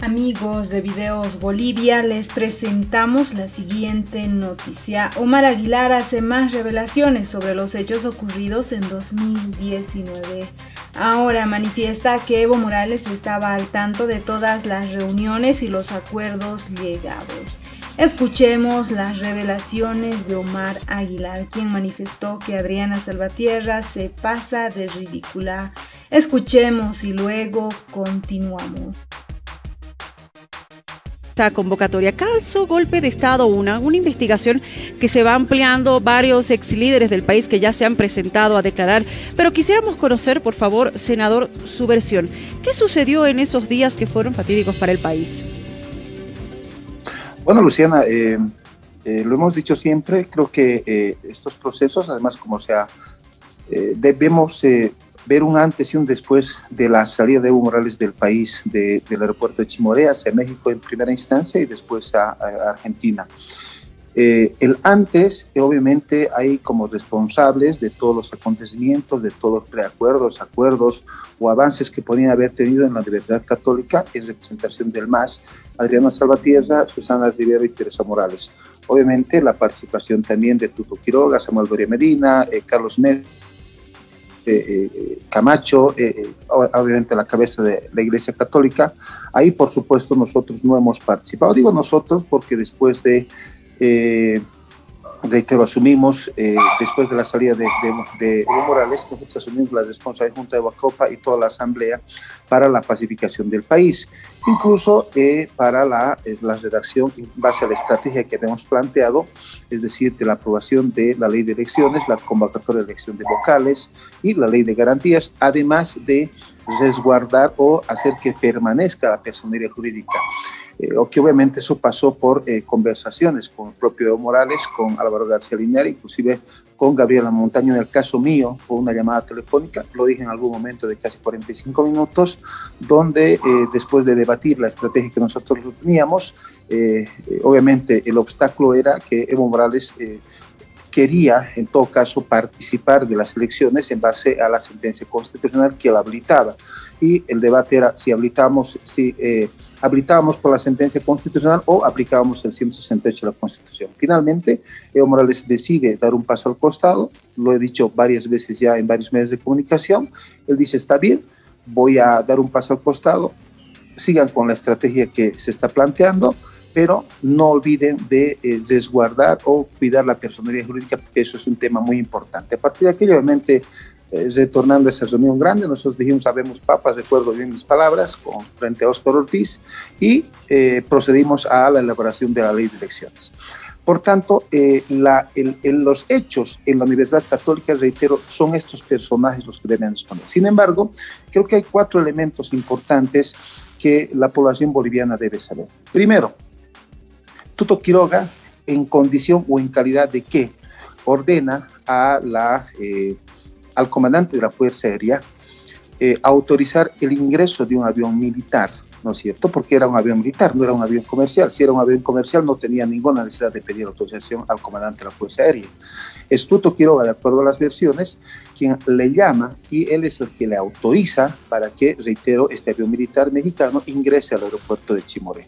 Amigos de Videos Bolivia, les presentamos la siguiente noticia. Omar Aguilar hace más revelaciones sobre los hechos ocurridos en 2019. Ahora manifiesta que Evo Morales estaba al tanto de todas las reuniones y los acuerdos llegados. Escuchemos las revelaciones de Omar Aguilar, quien manifestó que Adriana Salvatierra se pasa de ridícula. Escuchemos y luego continuamos. Esta convocatoria calzó golpe de Estado una investigación que se va ampliando, varios ex líderes del país que ya se han presentado a declarar, pero quisiéramos conocer, por favor, senador, su versión. ¿Qué sucedió en esos días que fueron fatídicos para el país? Bueno, Luciana, lo hemos dicho siempre, creo que estos procesos, además, como sea, debemos ver un antes y un después de la salida de Evo Morales del país, del aeropuerto de Chimoré hacia México en primera instancia y después a Argentina. El antes, obviamente, hay como responsables de todos los acontecimientos, de todos los preacuerdos, acuerdos o avances que podían haber tenido en la Universidad Católica en representación del MAS, Adriana Salvatierra, Susana Rivero y Teresa Morales. Obviamente, la participación también de Tuto Quiroga, Samuel Doria Medina, Carlos Mesa, Camacho, obviamente la cabeza de la Iglesia Católica. Ahí, por supuesto, nosotros no hemos participado. Digo nosotros porque después de que lo asumimos, después de la salida de Evo Morales, nosotros asumimos la responsabilidad junto a Evacopa y toda la Asamblea para la pacificación del país, incluso para la redacción en base a la estrategia que habíamos planteado, es decir, de la aprobación de la ley de elecciones, la convocatoria de elección de vocales y la ley de garantías, además de resguardar o hacer que permanezca la personería jurídica. O que obviamente eso pasó por conversaciones con el propio Evo Morales, con Álvaro García Linera, inclusive con Gabriela Montaño, en el caso mío, por una llamada telefónica, lo dije en algún momento de casi 45 minutos, donde después de debatir la estrategia que nosotros teníamos, obviamente el obstáculo era que Evo Morales quería, en todo caso, participar de las elecciones en base a la sentencia constitucional que la habilitaba. Y el debate era si habilitábamos por la sentencia constitucional o aplicábamos el 168 de la Constitución. Finalmente, Evo Morales decide dar un paso al costado, lo he dicho varias veces ya en varios medios de comunicación, él dice, está bien, voy a dar un paso al costado, sigan con la estrategia que se está planteando, pero no olviden de resguardar o cuidar la personería jurídica, porque eso es un tema muy importante. A partir de aquello, obviamente, retornando a esa reunión grande, nosotros dijimos, sabemos papas, recuerdo bien mis palabras, frente a Óscar Ortiz, y procedimos a la elaboración de la ley de elecciones. Por tanto, los hechos en la Universidad Católica, reitero, son estos personajes los que deben responder. Sin embargo, creo que hay 4 elementos importantes que la población boliviana debe saber. Primero, Tuto Quiroga, en condición o en calidad de que ordena al comandante de la Fuerza Aérea autorizar el ingreso de un avión militar, ¿no es cierto? Porque era un avión militar, no era un avión comercial. Si era un avión comercial, no tenía ninguna necesidad de pedir autorización al comandante de la Fuerza Aérea. Es Tuto Quiroga, de acuerdo a las versiones, quien le llama y él es el que le autoriza para que, reitero, este avión militar mexicano ingrese al aeropuerto de Chimoré.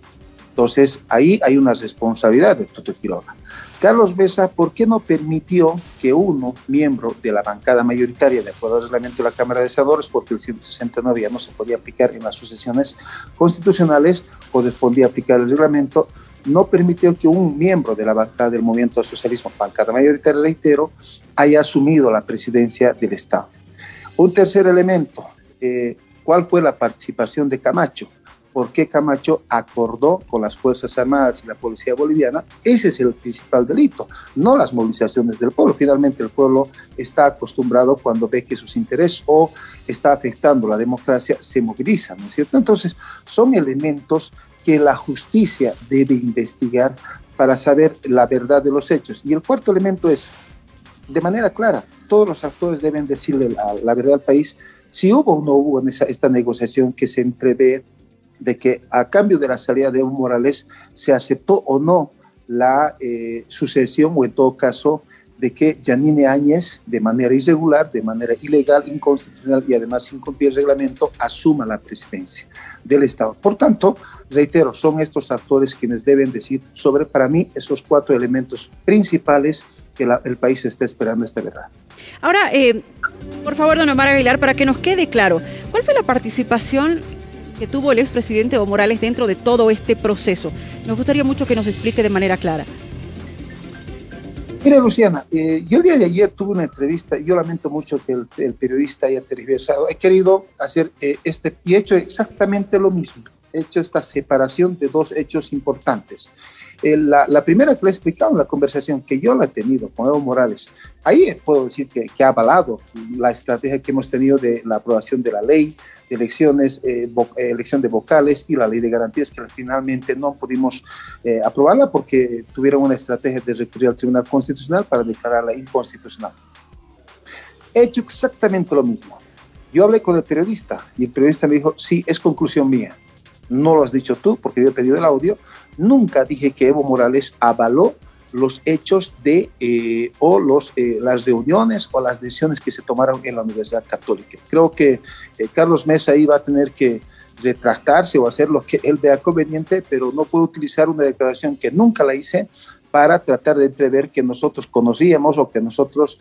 Entonces, ahí hay una responsabilidad de Tuto Quiroga. Carlos Mesa, ¿por qué no permitió que uno, miembro de la bancada mayoritaria, de acuerdo al reglamento de la Cámara de Senadores, porque el 169 ya no se podía aplicar en las sucesiones constitucionales, correspondía aplicar el reglamento, no permitió que un miembro de la bancada del Movimiento Socialismo, bancada mayoritaria, reitero, haya asumido la presidencia del Estado? Un tercer elemento, ¿cuál fue la participación de Camacho? ¿Por qué Camacho acordó con las Fuerzas Armadas y la Policía Boliviana? Ese es el principal delito, no las movilizaciones del pueblo. Finalmente el pueblo está acostumbrado cuando ve que sus intereses o está afectando la democracia, se moviliza, ¿no es cierto? Entonces, son elementos que la justicia debe investigar para saber la verdad de los hechos. Y el cuarto elemento es, de manera clara, todos los actores deben decirle la verdad al país si hubo o no hubo en esta negociación que se entrevé de que a cambio de la salida de Evo Morales se aceptó o no la sucesión o en todo caso de que Yanine Áñez, de manera irregular, de manera ilegal, inconstitucional y además sin cumplir el reglamento, asuma la presidencia del Estado. Por tanto, reitero, son estos actores quienes deben decir sobre, para mí, esos 4 elementos principales que el país está esperando esta verdad. Ahora, por favor, don Omar Aguilar, para que nos quede claro, ¿cuál fue la participación que tuvo el expresidente Evo Morales dentro de todo este proceso? Nos gustaría mucho que nos explique de manera clara. Mira, Luciana, yo el día de ayer tuve una entrevista y yo lamento mucho que el periodista haya tergiversado. He querido hacer y he hecho exactamente lo mismo. He hecho esta separación de 2 hechos importantes. La primera que le he explicado en la conversación que yo la he tenido con Evo Morales, ahí puedo decir que ha avalado la estrategia que hemos tenido de la aprobación de la ley de elecciones, elección de vocales y la ley de garantías, que finalmente no pudimos aprobarla porque tuvieron una estrategia de recurrir al Tribunal Constitucional para declararla inconstitucional. He hecho exactamente lo mismo. Yo hablé con el periodista y el periodista me dijo, sí, es conclusión mía. No lo has dicho tú, porque yo he pedido el audio. Nunca dije que Evo Morales avaló los hechos de las reuniones o las decisiones que se tomaron en la Universidad Católica. Creo que Carlos Mesa iba a tener que retractarse o hacer lo que él vea conveniente, pero no puedo utilizar una declaración que nunca la hice para tratar de entrever que nosotros conocíamos o que nosotros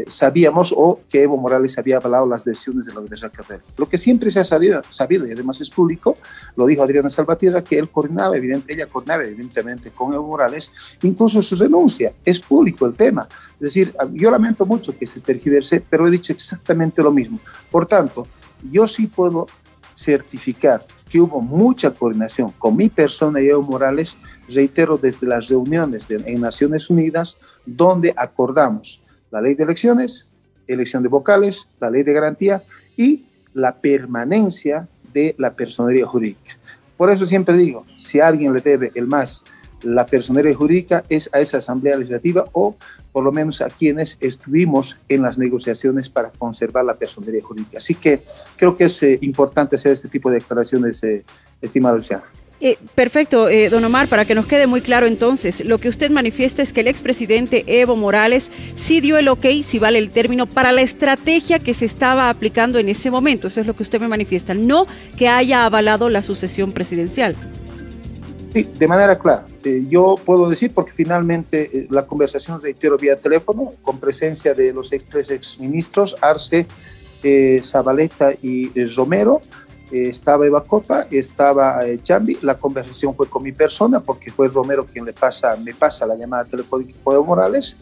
sabíamos o que Evo Morales había avalado las decisiones de la Universidad Católica. Lo que siempre se ha sabido y además es público, lo dijo Adriana Salvatierra, que ella coordinaba evidentemente con Evo Morales, incluso su renuncia. Es público el tema. Es decir, yo lamento mucho que se tergiverse, pero he dicho exactamente lo mismo. Por tanto, yo sí puedo certificar que hubo mucha coordinación con mi persona y Evo Morales, reitero, desde las reuniones en Naciones Unidas, donde acordamos la ley de elecciones, elección de vocales, la ley de garantía y la permanencia de la personería jurídica. Por eso siempre digo, si a alguien le debe el MAS la personería jurídica, es a esa Asamblea Legislativa o por lo menos a quienes estuvimos en las negociaciones para conservar la personería jurídica. Así que creo que es importante hacer este tipo de declaraciones, estimado Luciano. Perfecto, don Omar, para que nos quede muy claro entonces, lo que usted manifiesta es que el expresidente Evo Morales sí dio el ok, si vale el término, para la estrategia que se estaba aplicando en ese momento. Eso es lo que usted me manifiesta, no que haya avalado la sucesión presidencial. Sí, de manera clara. Yo puedo decir, porque finalmente la conversación, reitero, vía teléfono, con presencia de los 3 exministros, Arce, Zabaleta y Romero, estaba Eva Copa, estaba Chambi. La conversación fue con mi persona, porque fue Romero quien me pasa la llamada telefónica con Evo Morales.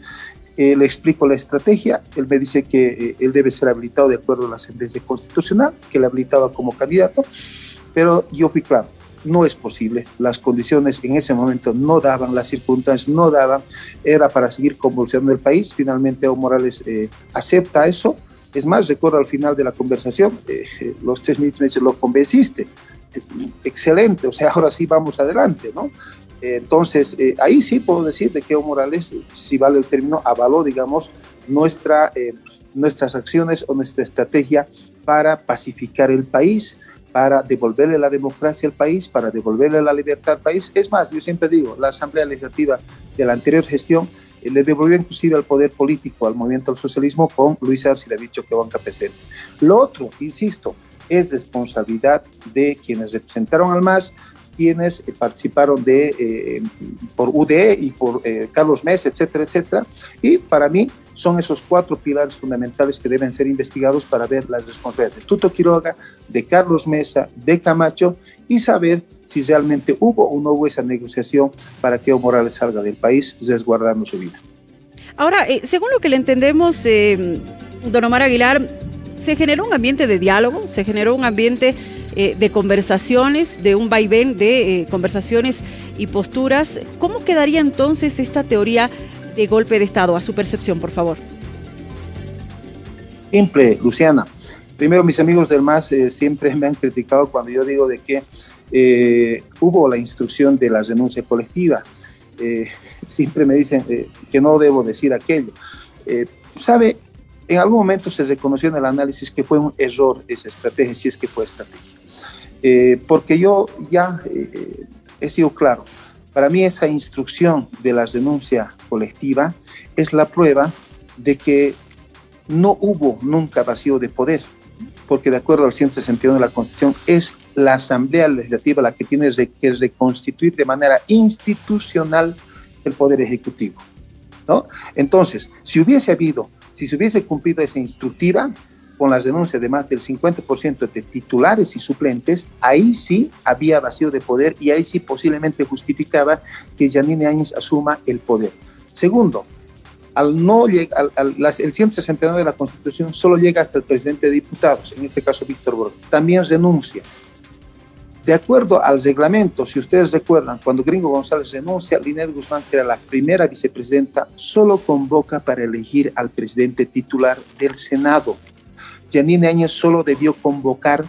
Le explico la estrategia. Él me dice que él debe ser habilitado de acuerdo a la sentencia constitucional, que le habilitaba como candidato, pero yo fui claro. No es posible, las condiciones en ese momento no daban, las circunstancias no daban, era para seguir convulsionando el país. Finalmente Evo Morales acepta eso. Es más, recuerdo al final de la conversación, los 3 ministros me dicen, lo convenciste, excelente, o sea, ahora sí vamos adelante, ¿no? Entonces, ahí sí puedo decir de que Evo Morales, si vale el término, avaló, digamos, nuestras acciones o nuestra estrategia para pacificar el país, para devolverle la democracia al país, para devolverle la libertad al país. Es más, yo siempre digo, la Asamblea Legislativa de la anterior gestión le devolvió inclusive al poder político, al movimiento al socialismo, con Luis Arce y David Choquehuanca presente. Lo otro, insisto, es responsabilidad de quienes representaron al MAS, quienes participaron por UDE y por Carlos Mesa, etcétera, etcétera. Y para mí son esos 4 pilares fundamentales que deben ser investigados para ver las responsabilidades de Tuto Quiroga, de Carlos Mesa, de Camacho, y saber si realmente hubo o no hubo esa negociación para que Evo Morales salga del país resguardando su vida. Ahora, según lo que le entendemos, don Omar Aguilar, se generó un ambiente de diálogo, se generó un ambiente de conversaciones, de un vaivén de conversaciones y posturas. ¿Cómo quedaría entonces esta teoría de golpe de Estado, a su percepción, por favor? Simple, Luciana. Primero, mis amigos del MAS siempre me han criticado cuando yo digo de que hubo la instrucción de la renuncia colectiva. Siempre me dicen que no debo decir aquello. ¿Sabe? En algún momento se reconoció en el análisis que fue un error esa estrategia, si es que fue estrategia. Porque yo ya he sido claro, para mí esa instrucción de la renuncia colectiva es la prueba de que no hubo nunca vacío de poder, porque de acuerdo al 161 de la Constitución es la Asamblea Legislativa la que tiene que reconstituir de manera institucional el Poder Ejecutivo, ¿no? Entonces, si se hubiese cumplido esa instructiva con las denuncias de más del 50% de titulares y suplentes, ahí sí había vacío de poder y ahí sí posiblemente justificaba que Yanine Áñez asuma el poder. Segundo, el 169 de la Constitución solo llega hasta el presidente de diputados, en este caso Víctor Borg, también renuncia. De acuerdo al reglamento, si ustedes recuerdan, cuando Gringo González renuncia, Linet Guzmán, que era la primera vicepresidenta, solo convoca para elegir al presidente titular del Senado. Yanine Áñez solo debió convocar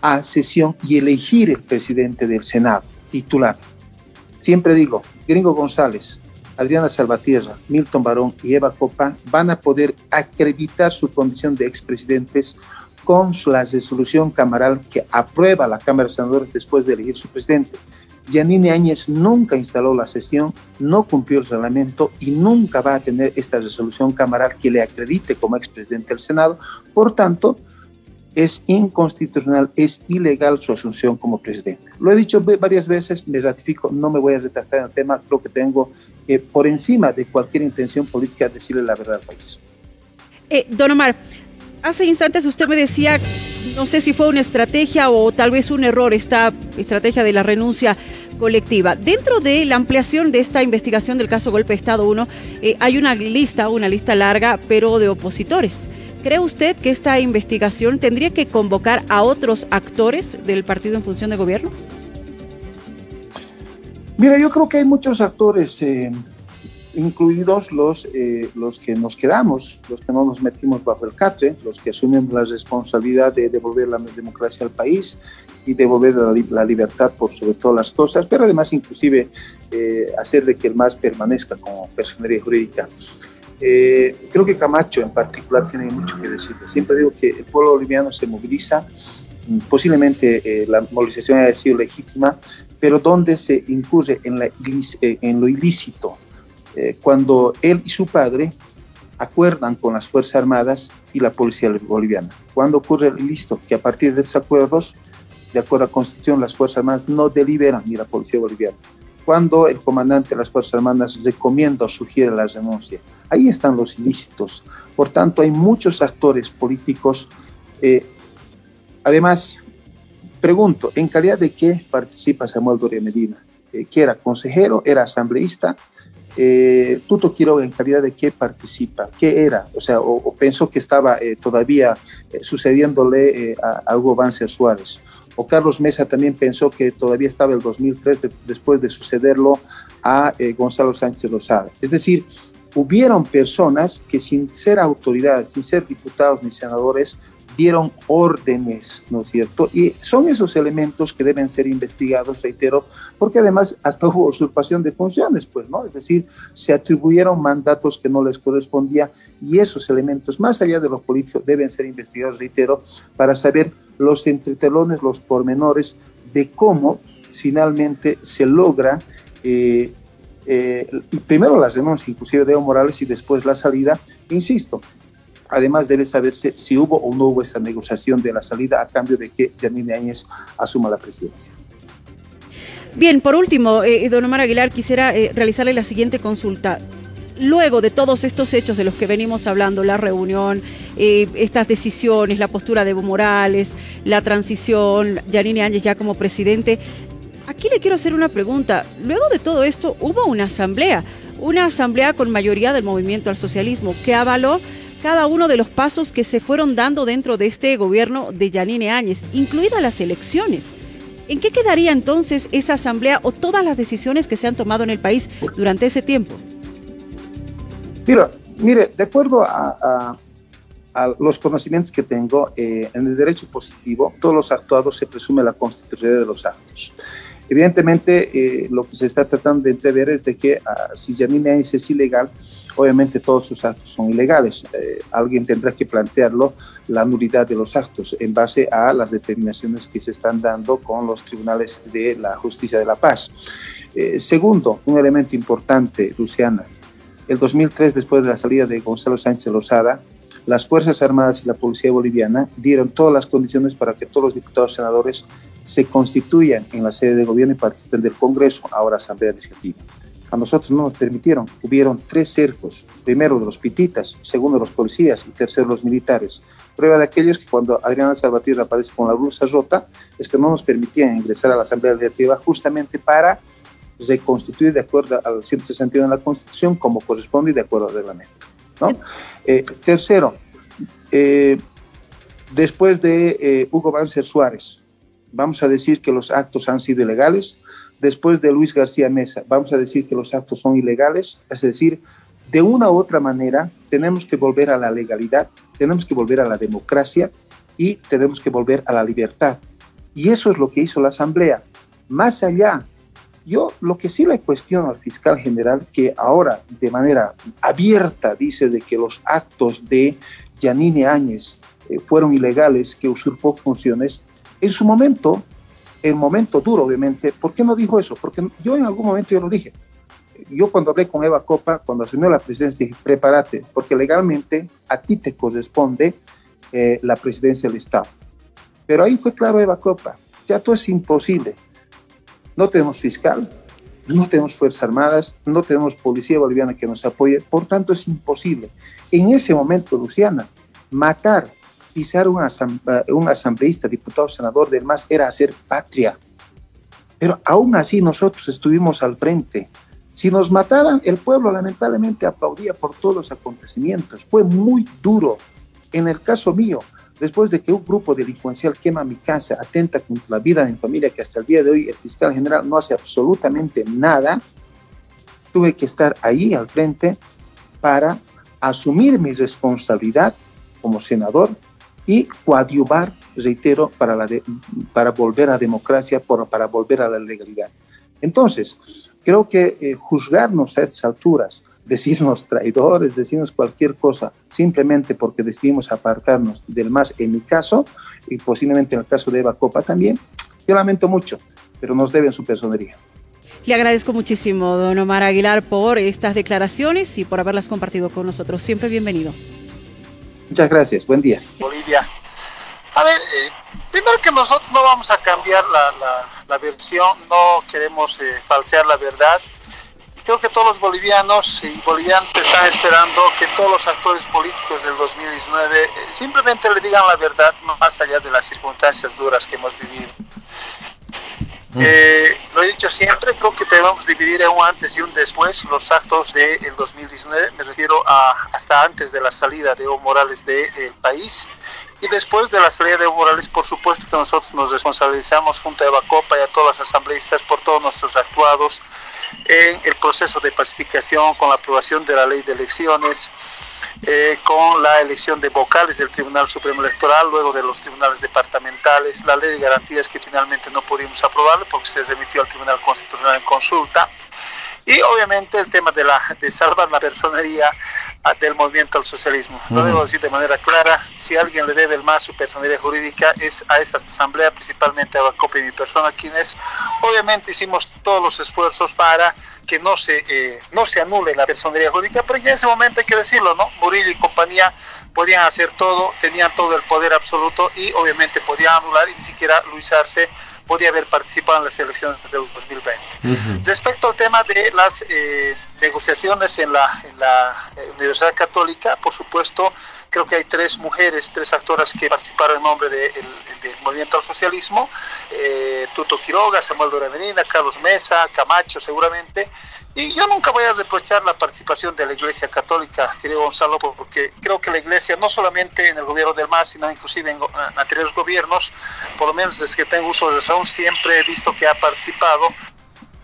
a sesión y elegir el presidente del Senado titular. Siempre digo, Gringo González, Adriana Salvatierra, Milton Barón y Eva Copa van a poder acreditar su condición de expresidentes con la resolución camaral que aprueba la Cámara de Senadores después de elegir su presidente. Yanine Áñez nunca instaló la sesión, no cumplió el reglamento y nunca va a tener esta resolución camaral que le acredite como expresidente del Senado. Por tanto, es inconstitucional, es ilegal su asunción como presidente. Lo he dicho varias veces, me ratifico, no me voy a retractar en el tema, creo que tengo que, por encima de cualquier intención política, decirle la verdad al país. Don Omar, hace instantes usted me decía, no sé si fue una estrategia o tal vez un error, esta estrategia de la renuncia colectiva. Dentro de la ampliación de esta investigación del caso Golpe de Estado 1, hay una lista larga, pero de opositores. ¿Cree usted que esta investigación tendría que convocar a otros actores del partido en función de gobierno? Mira, yo creo que hay muchos actores, incluidos los que nos quedamos, los que no nos metimos bajo el catre, los que asumimos la responsabilidad de devolver la democracia al país y devolver la libertad por sobre todas las cosas, pero además inclusive hacer de que el MAS permanezca como personería jurídica. Creo que Camacho en particular tiene mucho que decir. Siempre digo que el pueblo boliviano se moviliza, posiblemente la movilización haya sido legítima, pero donde se incurre en lo ilícito, cuando él y su padre acuerdan con las Fuerzas Armadas y la Policía Boliviana. Cuando ocurre el ilícito, que a partir de esos acuerdos, de acuerdo a la Constitución, las Fuerzas Armadas no deliberan ni la Policía Boliviana. Cuando el comandante de las Fuerzas Armadas recomienda o sugiere la renuncia. Ahí están los ilícitos. Por tanto, hay muchos actores políticos. Además, pregunto, ¿en calidad de qué participa Samuel Doria Medina? ¿Que era consejero, era asambleísta? Tuto Quiroga, ¿en calidad de qué participa? ¿Qué era? O sea, o pensó que estaba todavía sucediéndole a Hugo Banzer Suárez. O Carlos Mesa también pensó que todavía estaba el 2003 después de sucederlo a Gonzalo Sánchez Lozada. Es decir, hubieron personas que sin ser autoridades, sin ser diputados ni senadores, dieron órdenes, ¿no es cierto? Y son esos elementos que deben ser investigados, reitero, porque además hasta hubo usurpación de funciones, pues, ¿no? Es decir, se atribuyeron mandatos que no les correspondía y esos elementos, más allá de lo político, deben ser investigados, reitero, para saber los entretelones, los pormenores de cómo finalmente se logra, y primero las denuncias, inclusive de Evo Morales, y después la salida, insisto. Además, debe saberse si hubo o no hubo esta negociación de la salida a cambio de que Yanine Áñez asuma la presidencia. Bien, por último, don Omar Aguilar, quisiera realizarle la siguiente consulta. Luego de todos estos hechos de los que venimos hablando, la reunión, estas decisiones, la postura de Evo Morales, la transición, Yanine Áñez ya como presidente, aquí le quiero hacer una pregunta. Luego de todo esto, hubo una asamblea con mayoría del movimiento al socialismo que avaló cada uno de los pasos que se fueron dando dentro de este gobierno de Yanine Áñez, incluidas las elecciones. ¿En qué quedaría entonces esa asamblea o todas las decisiones que se han tomado en el país durante ese tiempo? Mire, de acuerdo a los conocimientos que tengo, en el derecho positivo, todos los actuados se presume la constitucionalidad de los actos. Evidentemente, lo que se está tratando de entrever es de que si Yanine Áñez es ilegal, obviamente todos sus actos son ilegales. Alguien tendrá que plantearlo, la nulidad de los actos, en base a las determinaciones que se están dando con los tribunales de la justicia de la paz. Segundo, un elemento importante, Luciana, el 2003, después de la salida de Gonzalo Sánchez Lozada, las Fuerzas Armadas y la Policía Boliviana dieron todas las condiciones para que todos los diputados y senadores se constituyan en la sede de gobierno y participen del Congreso, ahora Asamblea Legislativa. A nosotros no nos permitieron, hubieron 3 cercos, primero de los pititas, segundo de los policías y tercero de los militares. Prueba de aquellos que cuando Adriana Salvatierra aparece con la blusa rota, es que no nos permitían ingresar a la Asamblea Legislativa justamente para reconstituir de acuerdo al 161 de la Constitución como corresponde y de acuerdo al reglamento, ¿no? Tercero, después de Hugo Banzer Suárez, vamos a decir que los actos han sido ilegales. Después de Luis García Mesa, vamos a decir que los actos son ilegales. Es decir, de una u otra manera, tenemos que volver a la legalidad, tenemos que volver a la democracia y tenemos que volver a la libertad. Y eso es lo que hizo la Asamblea. Más allá, yo lo que sí le cuestiono al fiscal general, que ahora de manera abierta dice de que los actos de Yanine Áñez fueron ilegales, que usurpó funciones, en su momento, el momento duro obviamente, ¿por qué no dijo eso? Porque yo en algún momento yo lo dije. Yo cuando hablé con Eva Copa, cuando asumió la presidencia, dije, prepárate, porque legalmente a ti te corresponde la presidencia del Estado. Pero ahí fue claro Eva Copa, ya todo es imposible. No tenemos fiscal, no tenemos Fuerzas Armadas, no tenemos policía boliviana que nos apoye, por tanto es imposible. En ese momento, Luciana, matar, pisar un asambleísta, diputado, senador del MAS era hacer patria. Pero aún así nosotros estuvimos al frente. Si nos mataban, el pueblo lamentablemente aplaudía por todos los acontecimientos. Fue muy duro. En el caso mío, después de que un grupo delincuencial quema mi casa, atenta contra la vida de mi familia, que hasta el día de hoy el fiscal general no hace absolutamente nada, tuve que estar ahí al frente para asumir mi responsabilidad como senador y coadyuvar, reitero, para volver a la democracia, para volver a la legalidad. Entonces, creo que juzgarnos a estas alturas, decirnos traidores, decirnos cualquier cosa, simplemente porque decidimos apartarnos del MAS, en mi caso, y posiblemente en el caso de Eva Copa también, yo lamento mucho, pero nos deben su personería. Le agradezco muchísimo, don Omar Aguilar, por estas declaraciones y por haberlas compartido con nosotros. Siempre bienvenido. Muchas gracias, buen día. Bolivia. A ver, primero que nosotros no vamos a cambiar la versión, no queremos falsear la verdad. Creo que todos los bolivianos y bolivianas están esperando que todos los actores políticos del 2019 simplemente le digan la verdad, más allá de las circunstancias duras que hemos vivido. Lo he dicho siempre, creo que debemos dividir en un antes y un después los actos del 2019, me refiero a hasta antes de la salida de Evo Morales del país, y después de la salida de Evo Morales, por supuesto que nosotros nos responsabilizamos junto a Eva Copa y a todas las asambleístas por todos nuestros actuados en el proceso de pacificación, con la aprobación de la ley de elecciones, con la elección de vocales del Tribunal Supremo Electoral, luego de los tribunales departamentales, la ley de garantías que finalmente no pudimos aprobar porque se remitió al Tribunal Constitucional en consulta, y obviamente el tema de salvar la personería del movimiento al socialismo. Lo debo decir de manera clara, si alguien le debe el MAS su personería jurídica es a esa asamblea, principalmente a Bacopa y mi persona, quienes obviamente hicimos todos los esfuerzos para que no se anule la personería jurídica, pero ya en ese momento hay que decirlo, ¿no? Murillo y compañía podían hacer todo, tenían todo el poder absoluto y obviamente podían anular, y ni siquiera Luis Arce podía haber participado en las elecciones del 2020. Respecto al tema de las negociaciones en la Universidad Católica, por supuesto, creo que hay 3 mujeres, 3 actoras que participaron en nombre del movimiento al socialismo, Tuto Quiroga, Samuel Doravenina, Carlos Mesa, Camacho seguramente, y yo nunca voy a reprochar la participación de la Iglesia Católica, querido Gonzalo, porque creo que la Iglesia, no solamente en el gobierno del MAS, sino inclusive en anteriores gobiernos, por lo menos desde que tengo uso de razón, siempre he visto que ha participado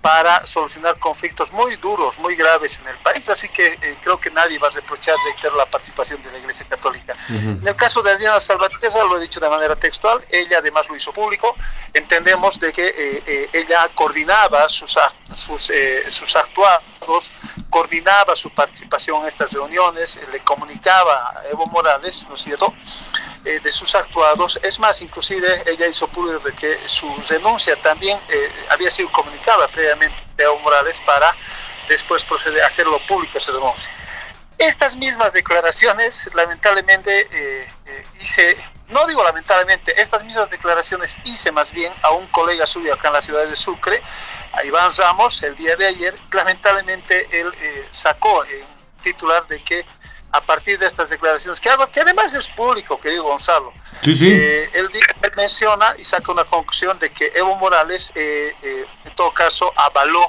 para solucionar conflictos muy duros, muy graves en el país, así que creo que nadie va a reprochar, reitero, la participación de la Iglesia Católica. En el caso de Adriana Salvatierra, lo he dicho de manera textual, ella además lo hizo público, entendemos de que ella coordinaba sus actuados, coordinaba su participación en estas reuniones, le comunicaba a Evo Morales, ¿no es cierto?, de sus actuados. Es más, inclusive ella hizo público de que su renuncia también había sido comunicada previamente a Evo Morales para después procede a hacerlo público, se denuncia. Estas mismas declaraciones, lamentablemente, no digo lamentablemente, estas mismas declaraciones hice más bien a un colega suyo acá en la ciudad de Sucre, a Iván Ramos, el día de ayer. Lamentablemente él sacó en titular de que a partir de estas declaraciones que hago, que además es público, querido Gonzalo, sí, sí. Él menciona y saca una conclusión de que Evo Morales, en todo caso, avaló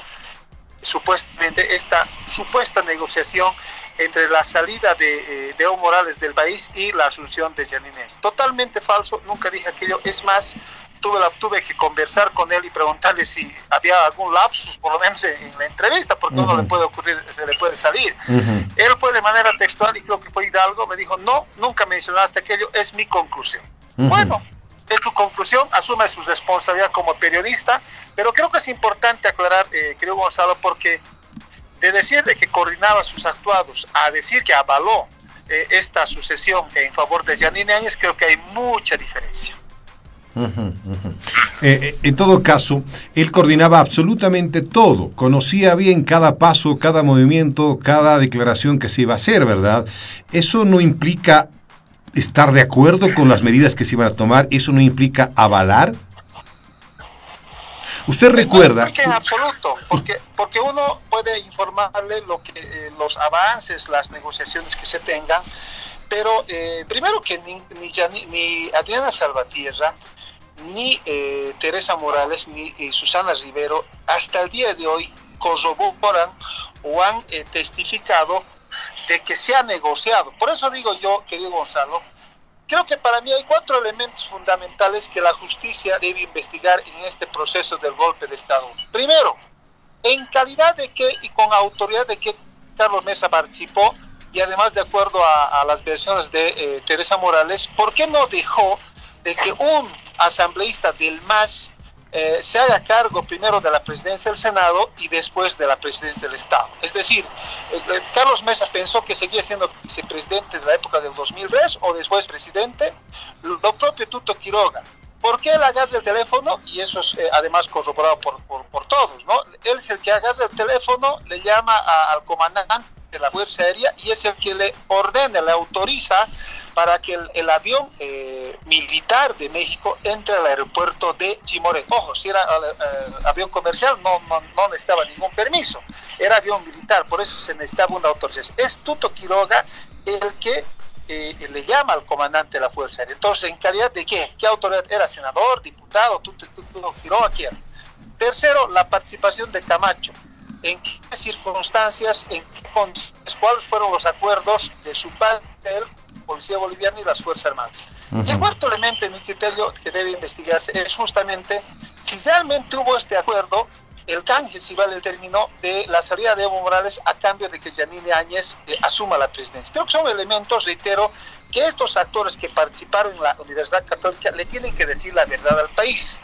supuestamente esta supuesta negociación entre la salida de Evo Morales del país y la asunción de Janine Áñez. Totalmente falso, nunca dije aquello. Es más, tuve que conversar con él y preguntarle si había algún lapsus, por lo menos en la entrevista, porque uno le puede ocurrir, se le puede salir. Él fue de manera textual, y creo que fue Hidalgo, me dijo, no, nunca mencionaste aquello, es mi conclusión. Bueno, es tu conclusión, asume su responsabilidad como periodista, pero creo que es importante aclarar, querido Gonzalo, porque de decir de que coordinaba sus actuados a decir que avaló esta sucesión en favor de Janine Áñez, creo que hay mucha diferencia. En todo caso, él coordinaba absolutamente todo, conocía bien cada paso, cada movimiento, cada declaración que se iba a hacer, ¿verdad? Eso no implica estar de acuerdo con las medidas que se iban a tomar, eso no implica avalar. Usted recuerda... No, en absoluto, porque uno puede informarle los avances, las negociaciones que se tengan, pero primero que ni Adriana Salvatierra, ni Teresa Morales, ni Susana Rivero, hasta el día de hoy corroboran o han testificado de que se ha negociado. Por eso digo yo, querido Gonzalo, creo que para mí hay 4 elementos fundamentales que la justicia debe investigar en este proceso del golpe de Estado. Primero, en calidad de que y con autoridad de que Carlos Mesa participó, y además de acuerdo a las versiones de Teresa Morales, ¿por qué no dejó de que un asambleísta del MAS se haga cargo primero de la presidencia del Senado y después de la presidencia del Estado? Es decir, Carlos Mesa pensó que seguía siendo vicepresidente de la época del 2003 o después presidente. Lo propio Tuto Quiroga. ¿Por qué él agarra el teléfono? Y eso es además corroborado por todos, ¿no? Él es el que agarra el teléfono, le llama al comandante de la Fuerza Aérea y es el que le ordena, le autoriza para que el avión militar de México entre al aeropuerto de Chimoré. Ojo, si era avión comercial no necesitaba ningún permiso, era avión militar, por eso se necesitaba una autorización. Es Tuto Quiroga el que le llama al comandante de la Fuerza Aérea. Entonces, ¿en calidad de qué? ¿Qué autoridad? ¿Era senador, diputado? Tuto Quiroga, ¿quién? Tercero, la participación de Camacho. ¿En qué circunstancias, cuáles fueron los acuerdos de su parte, el Policía Boliviana y las Fuerzas Armadas? Y el cuarto elemento, en mi criterio, que debe investigarse es justamente si realmente hubo este acuerdo, el canje, si vale el término, de la salida de Evo Morales a cambio de que Janine Áñez asuma la presidencia. Creo que son elementos, reitero, que estos actores que participaron en la Universidad Católica le tienen que decir la verdad al país.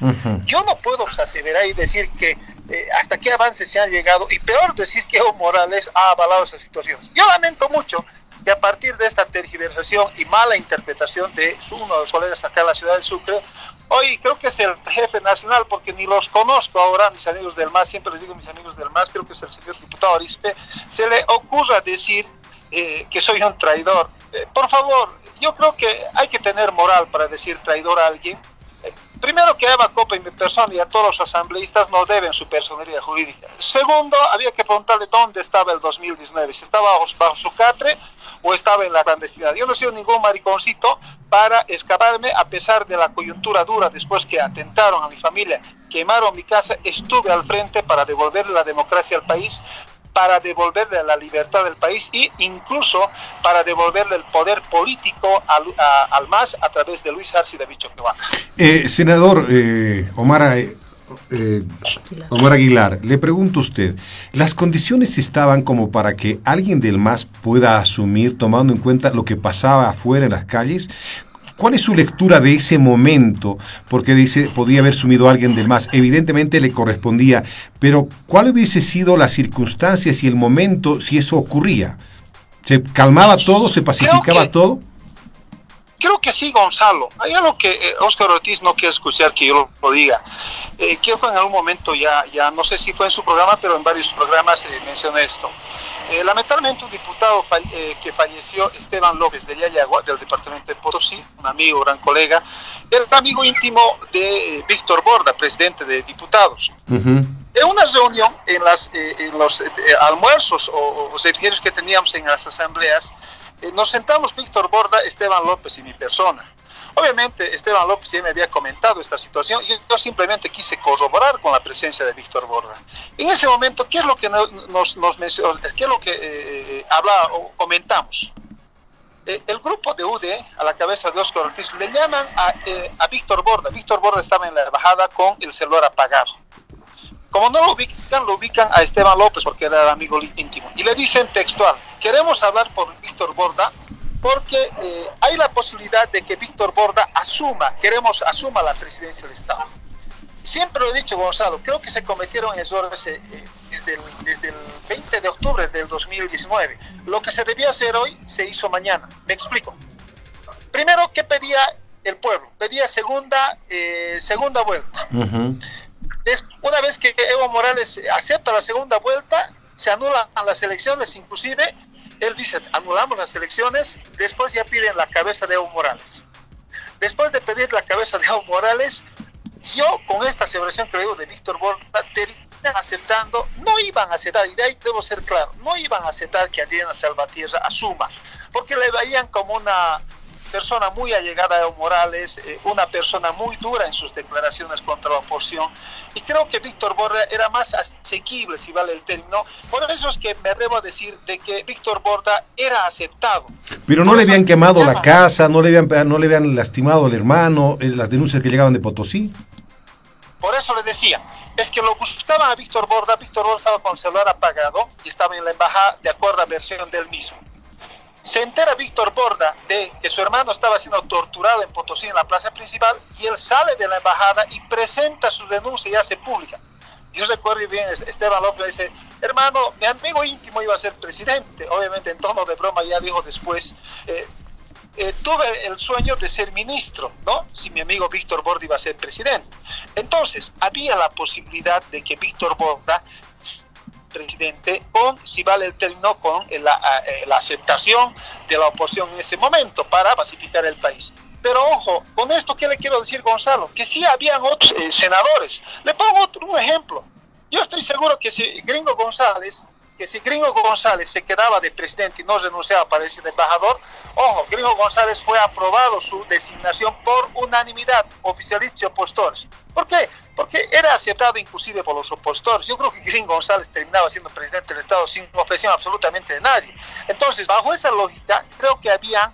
Yo no puedo aseverar y decir que hasta qué avances se han llegado, y peor decir que Evo Morales ha avalado esas situaciones. Yo lamento mucho que a partir de esta tergiversación y mala interpretación de uno de los colegas acá en la ciudad de Sucre, hoy creo que es el jefe nacional, porque ni los conozco ahora, mis amigos del MAS, siempre les digo mis amigos del MAS, creo que es el señor diputado Arispe, se le ocurra decir que soy un traidor. Por favor, yo creo que hay que tener moral para decir traidor a alguien. Primero, que a Eva Copa y mi persona y a todos los asambleístas nos deben su personería jurídica. Segundo, había que preguntarle dónde estaba el 2019, si estaba bajo su catre o estaba en la clandestinidad. Yo no he sido ningún mariconcito para escaparme, a pesar de la coyuntura dura, después que atentaron a mi familia, quemaron mi casa, estuve al frente para devolverle la democracia al país, para devolverle la libertad del país e incluso para devolverle el poder político al MAS a través de Luis Arce y David Choquehuanca. Senador Omar Aguilar, le pregunto a usted, ¿las condiciones estaban como para que alguien del MAS pueda asumir, tomando en cuenta lo que pasaba afuera en las calles? ¿Cuál es su lectura de ese momento? Porque dice, podía haber sumido a alguien del MAS, evidentemente le correspondía, pero ¿cuál hubiese sido las circunstancias y el momento si eso ocurría? ¿Se calmaba todo, se pacificaba todo? creo que sí, Gonzalo. Hay algo que Óscar Ortiz no quiere escuchar que yo lo diga. Creo que en algún momento ya no sé si fue en su programa, pero en varios programas mencioné esto. Lamentablemente un diputado que falleció, Esteban López de Yayagua, del departamento de Potosí, un amigo, gran colega, era amigo íntimo de Víctor Borda, presidente de diputados. En una reunión, en los almuerzos o servicios que teníamos en las asambleas, nos sentamos Víctor Borda, Esteban López y mi persona. Obviamente Esteban López ya me había comentado esta situación y yo simplemente quise corroborar con la presencia de Víctor Borda. En ese momento, ¿qué es lo que qué es lo que comentamos? El grupo de UDE, a la cabeza de Óscar Ortiz, le llaman a Víctor Borda. Víctor Borda estaba en la embajada con el celular apagado. Como no lo ubican a Esteban López porque era el amigo íntimo. Y le dicen textual, queremos hablar por Víctor Borda porque hay la posibilidad de que Víctor Borda asuma la presidencia del Estado. Siempre lo he dicho, Gonzalo, creo que se cometieron errores desde el 20 de octubre del 2019. Lo que se debía hacer hoy se hizo mañana. Me explico. Primero, ¿qué pedía el pueblo? Pedía segunda vuelta. Una vez que Evo Morales acepta la segunda vuelta, se anulan las elecciones, inclusive él dice, anulamos las elecciones, después ya piden la cabeza de Evo Morales. Después de pedir la cabeza de Evo Morales, yo con esta aseveración que le digo de Víctor Borda, terminan aceptando, no iban a aceptar, y de ahí debo ser claro, no iban a aceptar que Adriana Salvatierra asuma, porque le veían como una persona muy allegada a Evo Morales, una persona muy dura en sus declaraciones contra la oposición, y creo que Víctor Borda era más asequible, si vale el término. Por eso es que me atrevo a decir de que Víctor Borda era aceptado. Pero no le habían quemado la casa, no le habían lastimado al hermano, las denuncias que llegaban de Potosí. Por eso le decía, es que lo buscaban a Víctor Borda estaba con el celular apagado y estaba en la embajada de acuerdo a versión del mismo. Se entera Víctor Borda de que su hermano estaba siendo torturado en Potosí, en la plaza principal, y él sale de la embajada y presenta su denuncia y hace pública. Yo recuerdo bien, Esteban López dice, hermano, mi amigo íntimo iba a ser presidente. Obviamente en tono de broma ya dijo después, tuve el sueño de ser ministro, ¿no? Si mi amigo Víctor Borda iba a ser presidente. Entonces, había la posibilidad de que Víctor Borda presidente si vale el término, con la aceptación de la oposición en ese momento para pacificar el país. Pero ojo, con esto, ¿qué le quiero decir, Gonzalo? Que sí habían otros senadores. Le pongo un ejemplo. Yo estoy seguro que si Gringo González se quedaba de presidente y no renunciaba para ser embajador, ojo, Gringo González fue aprobado su designación por unanimidad, oficialistas y opositores. ¿Por qué? Porque era aceptado inclusive por los opositores. Yo creo que Gringo González terminaba siendo presidente del Estado sin opresión absolutamente de nadie. Entonces, bajo esa lógica, creo que había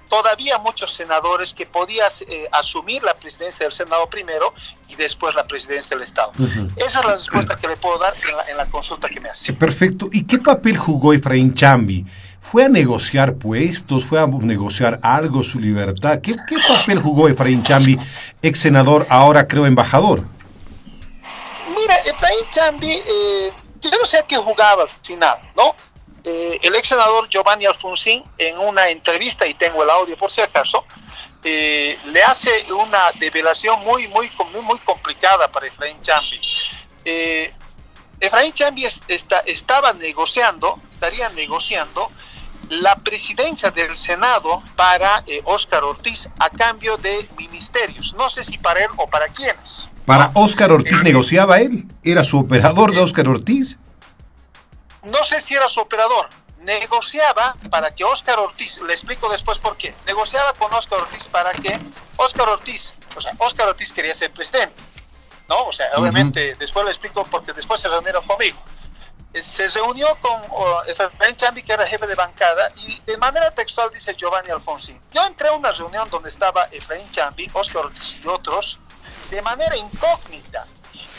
todavía muchos senadores que podían asumir la presidencia del Senado primero y después la presidencia del Estado. Esa es la respuesta que le puedo dar en la consulta que me hace. Perfecto. ¿Y qué papel jugó Efraín Chambi? ¿Fue a negociar puestos? ¿Fue a negociar algo, su libertad? ¿Qué papel jugó Efraín Chambi, ex senador, ahora creo embajador? Mira, Efraín Chambi, yo no sé a qué jugaba al final, ¿no? El ex senador Giovanni Alfonsín, en una entrevista, y tengo el audio por si acaso, le hace una develación muy complicada para Efraín Chambi. Efraín Chambi estaría negociando la presidencia del Senado para Óscar Ortiz a cambio de ministerios. No sé si para él o para quiénes. ¿Para Óscar Ortiz negociaba él? ¿Era su operador de Óscar Ortiz? No sé si era su operador. Negociaba para que Óscar Ortiz, le explico después por qué, negociaba con Óscar Ortiz para que Óscar Ortiz quería ser presidente, ¿no? O sea, obviamente, después le explico porque después se reunieron conmigo. Se reunió con Efraín Chambi, que era jefe de bancada, y de manera textual dice Giovanni Alfonsín: yo entré a una reunión donde estaba Efraín Chambi, Óscar Ortiz y otros, de manera incógnita,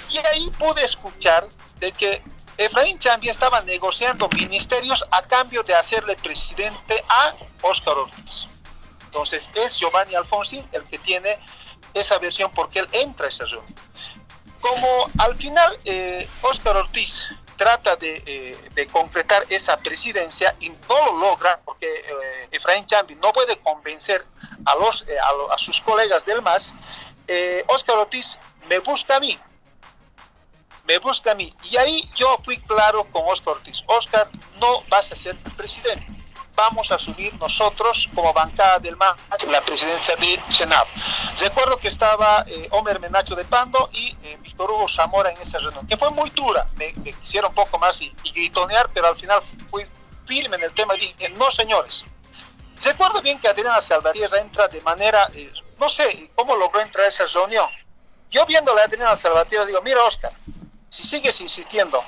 y ahí pude escuchar de que Efraín Chambi estaba negociando ministerios a cambio de hacerle presidente a Óscar Ortiz. Entonces es Giovanni Alfonsín el que tiene esa versión porque él entra a esa reunión. Como al final Óscar Ortiz trata de concretar esa presidencia y no lo logra porque Efraín Chambi no puede convencer a sus colegas del MAS, Óscar Ortiz me busca a mí. Y ahí yo fui claro con Óscar Ortiz. Óscar, no vas a ser presidente. Vamos a asumir nosotros como bancada del MAS la presidencia del Senado. Recuerdo que estaba Omer Menacho de Pando y Víctor Hugo Zamora en esa reunión, que fue muy dura. Me quisieron un poco más y gritonear, pero al final fui firme en el tema y dije, no señores. Recuerdo bien que Adriana Salvatierra entra de manera, no sé cómo logró entrar a esa reunión. Yo viéndole a Adriana Salvatierra digo, mira Óscar, si sigues insistiendo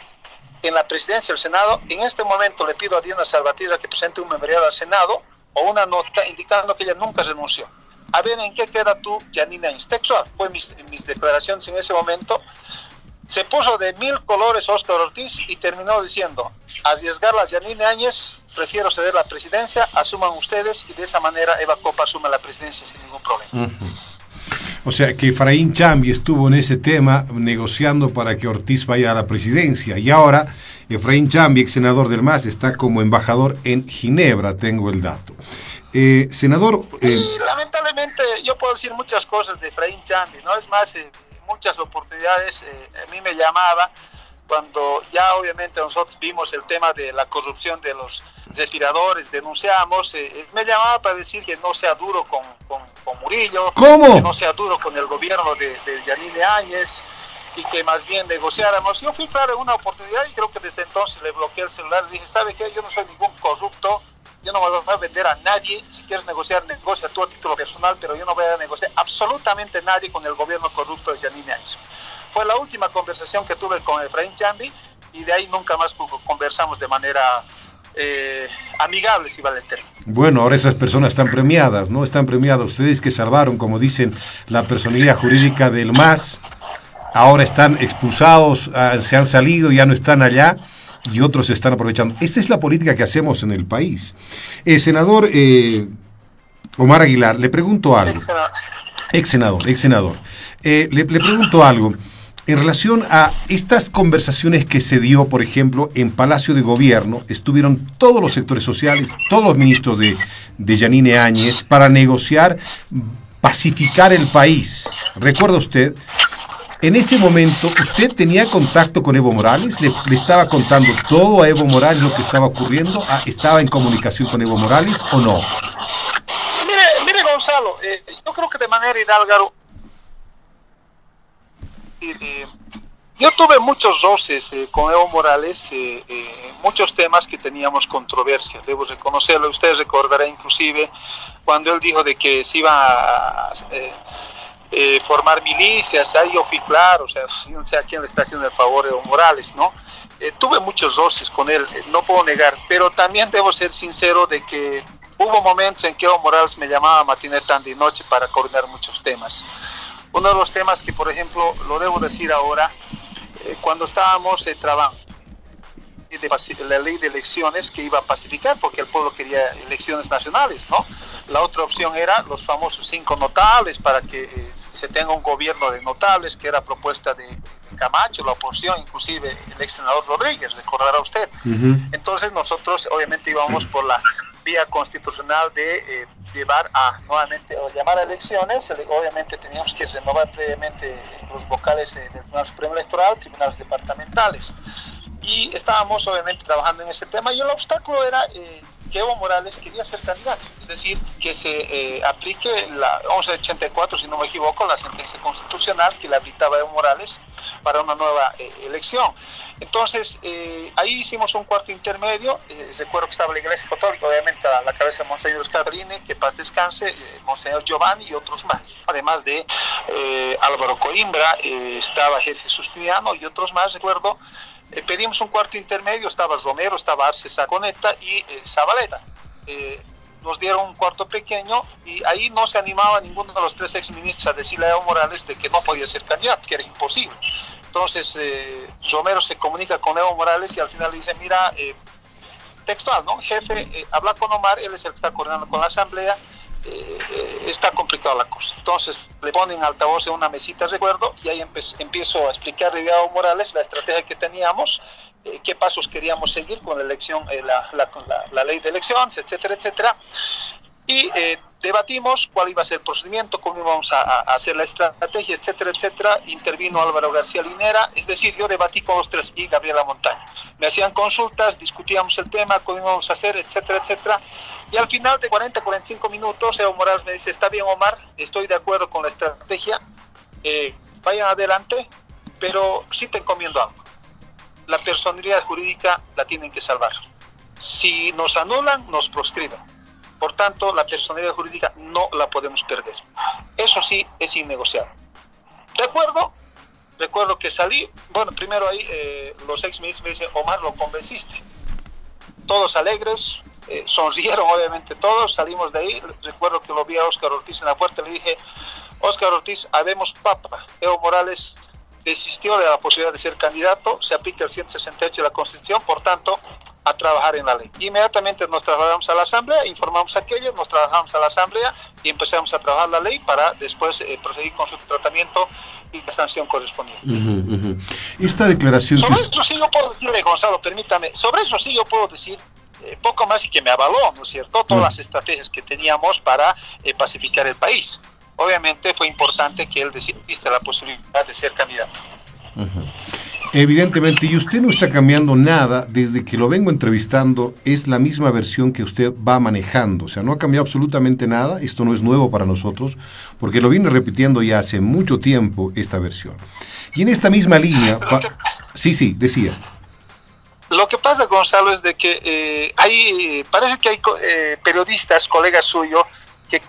en la presidencia del Senado, en este momento le pido a Adriana Salvatierra que presente un memorial al Senado o una nota indicando que ella nunca renunció. A ver en qué queda tú, Yanine Áñez. Textual, fue mis declaraciones en ese momento. Se puso de 1000 colores Óscar Ortiz y terminó diciendo, arriesgar a Yanine Áñez, prefiero ceder la presidencia, asuman ustedes, y de esa manera Eva Copa asume la presidencia sin ningún problema. O sea que Efraín Chambi estuvo en ese tema negociando para que Ortiz vaya a la presidencia, y ahora Efraín Chambi, ex senador del MAS, está como embajador en Ginebra, tengo el dato. Senador... Y lamentablemente yo puedo decir muchas cosas de Efraín Chambi, ¿no? Es más, muchas oportunidades a mí me llamaba cuando ya obviamente nosotros vimos el tema de la corrupción de los respiradores, denunciamos, me llamaba para decir que no sea duro con Murillo, ¿cómo? Que no sea duro con el gobierno de Yanine Áñez y que más bien negociáramos. Yo fui claro en una oportunidad y creo que desde entonces le bloqueé el celular y dije, ¿sabe qué? Yo no soy ningún corrupto, yo no me voy a vender a nadie, si quieres negociar, negocia tú a título personal, pero yo no voy a negociar absolutamente nadie con el gobierno corrupto de Yanine Áñez. Fue la última conversación que tuve con Efraín Chambi y de ahí nunca más conversamos de manera amigable, si vale el término. Bueno, ahora esas personas están premiadas, ¿no? Están premiadas. Ustedes que salvaron, como dicen, la personalidad jurídica del MAS, ahora están expulsados, se han salido, ya no están allá, y otros se están aprovechando. Esa es la política que hacemos en el país. Senador Omar Aguilar, le pregunto algo. Ex senador. Le pregunto algo. En relación a estas conversaciones que se dio, por ejemplo, en Palacio de Gobierno, estuvieron todos los sectores sociales, todos los ministros de Yanine Áñez para negociar, pacificar el país. ¿Recuerda usted? En ese momento, ¿usted tenía contacto con Evo Morales? ¿Le estaba contando todo a Evo Morales lo que estaba ocurriendo? ¿Estaba en comunicación con Evo Morales o no? Mire Gonzalo, yo creo que de manera hidalgo, yo tuve muchos roces con Evo Morales, muchos temas que teníamos controversia, debo reconocerlo. Ustedes recordarán inclusive cuando él dijo de que se iba a formar milicias, ahí yo fui claro, o sea, no sé a quién le está haciendo el favor Evo Morales, ¿no? Tuve muchos roces con él, no puedo negar, pero también debo ser sincero de que hubo momentos en que Evo Morales me llamaba matinée, tarde y noche para coordinar muchos temas. Uno de los temas que, por ejemplo, lo debo decir ahora, cuando estábamos trabajando la ley de elecciones que iba a pacificar, porque el pueblo quería elecciones nacionales, ¿no? La otra opción era los famosos 5 notables para que se tenga un gobierno de notables, que era propuesta de Camacho, la oposición, inclusive el ex senador Rodríguez, recordará usted. Entonces nosotros obviamente íbamos por la vía constitucional de nuevamente llamar a elecciones. Obviamente teníamos que renovar previamente los vocales del Tribunal Supremo Electoral, tribunales departamentales, y estábamos obviamente trabajando en ese tema, y el obstáculo era que Evo Morales quería ser candidato, es decir, que se aplique la 1184, si no me equivoco, la sentencia constitucional que le habilitaba a Evo Morales para una nueva elección. Entonces, ahí hicimos un cuarto intermedio. Recuerdo que estaba la Iglesia Católica, obviamente a la cabeza de Monseñor Scabrini, que paz descanse, Monseñor Giovanni y otros más. Además de Álvaro Coimbra, estaba Jerzy Sustiniano y otros más, recuerdo. Pedimos un cuarto intermedio, estaba Romero, estaba Arce Saconeta y Zabaleta. Nos dieron un cuarto pequeño y ahí no se animaba ninguno de los 3 exministros a decirle a Evo Morales de que no podía ser candidato, que era imposible. Entonces Romero se comunica con Evo Morales y al final le dice, mira, textual, ¿no? Jefe, habla con Omar, él es el que está coordinando con la asamblea, está complicada la cosa. Entonces le ponen altavoz en una mesita, recuerdo, y ahí empiezo a explicarle a Evo Morales la estrategia que teníamos, qué pasos queríamos seguir con la elección, la ley de elecciones, etcétera, etcétera. y debatimos cuál iba a ser el procedimiento, cómo íbamos a hacer la estrategia, etcétera, etcétera. Intervino Álvaro García Linera, es decir, yo debatí con los tres y Gabriela Montaño. Me hacían consultas, discutíamos el tema, cómo íbamos a hacer, etcétera, etcétera. Y al final de 40-45 minutos, Evo Morales me dice, está bien, Omar, estoy de acuerdo con la estrategia, vayan adelante, pero sí te encomiendo algo. La personalidad jurídica la tienen que salvar. Si nos anulan, nos proscriben. Por tanto, la personalidad jurídica no la podemos perder. Eso sí es innegociable. ¿De acuerdo? Recuerdo que salí, bueno, primero ahí los ex ministros me dicen, Omar, lo convenciste. Todos alegres, sonrieron obviamente todos, salimos de ahí. Recuerdo que lo vi a Óscar Ortiz en la puerta, le dije, Óscar Ortiz, habemos papa. Evo Morales desistió de la posibilidad de ser candidato, se aplica el 168 de la Constitución, por tanto, a trabajar en la ley. Inmediatamente nos trasladamos a la Asamblea, informamos aquello, nos trasladamos a la Asamblea y empezamos a trabajar la ley para después proseguir con su tratamiento y la sanción correspondiente. Esta declaración... Sobre eso sí yo puedo decirle, Gonzalo, permítame, sobre eso sí yo puedo decir poco más y que me avaló, ¿no es cierto?, todas las estrategias que teníamos para pacificar el país. Obviamente fue importante que él desististe la posibilidad de ser candidato. Evidentemente, y usted no está cambiando nada, desde que lo vengo entrevistando, es la misma versión que usted va manejando, o sea, no ha cambiado absolutamente nada, esto no es nuevo para nosotros, porque lo viene repitiendo ya hace mucho tiempo esta versión. Y en esta misma línea... Sí, decía. Lo que pasa, Gonzalo, es de que parece que hay periodistas, colegas suyos, que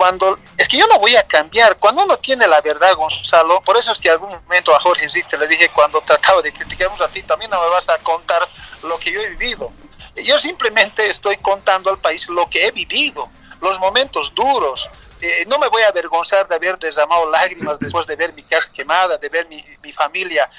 es que yo no voy a cambiar, cuando uno tiene la verdad, Gonzalo, por eso es que algún momento a Jorge Zichte le dije cuando trataba de criticar un ratito, a mí no me vas a contar lo que yo he vivido, yo simplemente estoy contando al país lo que he vivido, los momentos duros, no me voy a avergonzar de haber derramado lágrimas después de ver mi casa quemada, de ver mi familia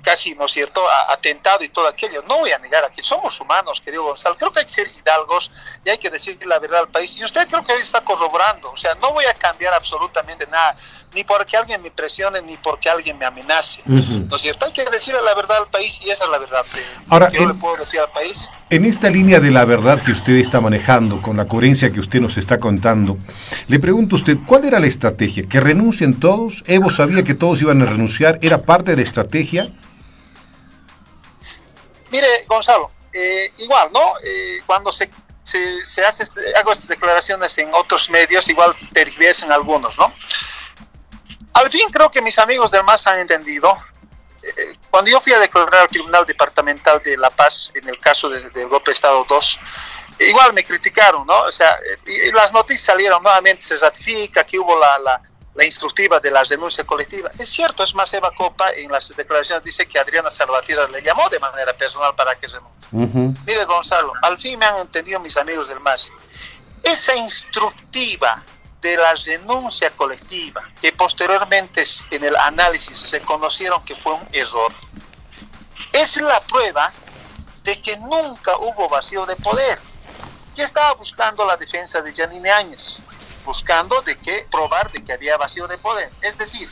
casi, ¿no es cierto?, atentado y todo aquello. No voy a negar aquello. Somos humanos, querido Gonzalo. Creo que hay que ser hidalgos y hay que decir la verdad al país. Y usted creo que hoy está corroborando. O sea, no voy a cambiar absolutamente nada, ni porque alguien me presione, ni porque alguien me amenace. ¿No es cierto? Hay que decirle la verdad al país y esa es la verdad Ahora, que yo le puedo decir al país. En esta línea de la verdad que usted está manejando, con la coherencia que usted nos está contando, le pregunto a usted, ¿cuál era la estrategia? ¿Que renuncien todos? ¿Evo sabía que todos iban a renunciar? ¿Era parte de la estrategia? Mire, Gonzalo, igual, ¿no? Cuando se hace hago estas declaraciones en otros medios, igual tergiversan algunos, ¿no? Al fin creo que mis amigos del MAS han entendido. Cuando yo fui a declarar al Tribunal Departamental de La Paz en el caso del golpe de Estado 2, igual me criticaron, ¿no? O sea, y las noticias salieron, nuevamente se ratifica que hubo la instructiva de la denuncia colectiva. Es cierto, es más, Eva Copa en las declaraciones dice que Adriana Salvatierra le llamó de manera personal para que renuncie. Mire, Gonzalo, al fin me han entendido mis amigos del MAS. Esa instructiva de la renuncia colectiva, que posteriormente en el análisis se conocieron que fue un error, es la prueba de que nunca hubo vacío de poder. ¿Qué estaba buscando la defensa de Yanine Áñez? Buscando probar de que había vacío de poder. Es decir,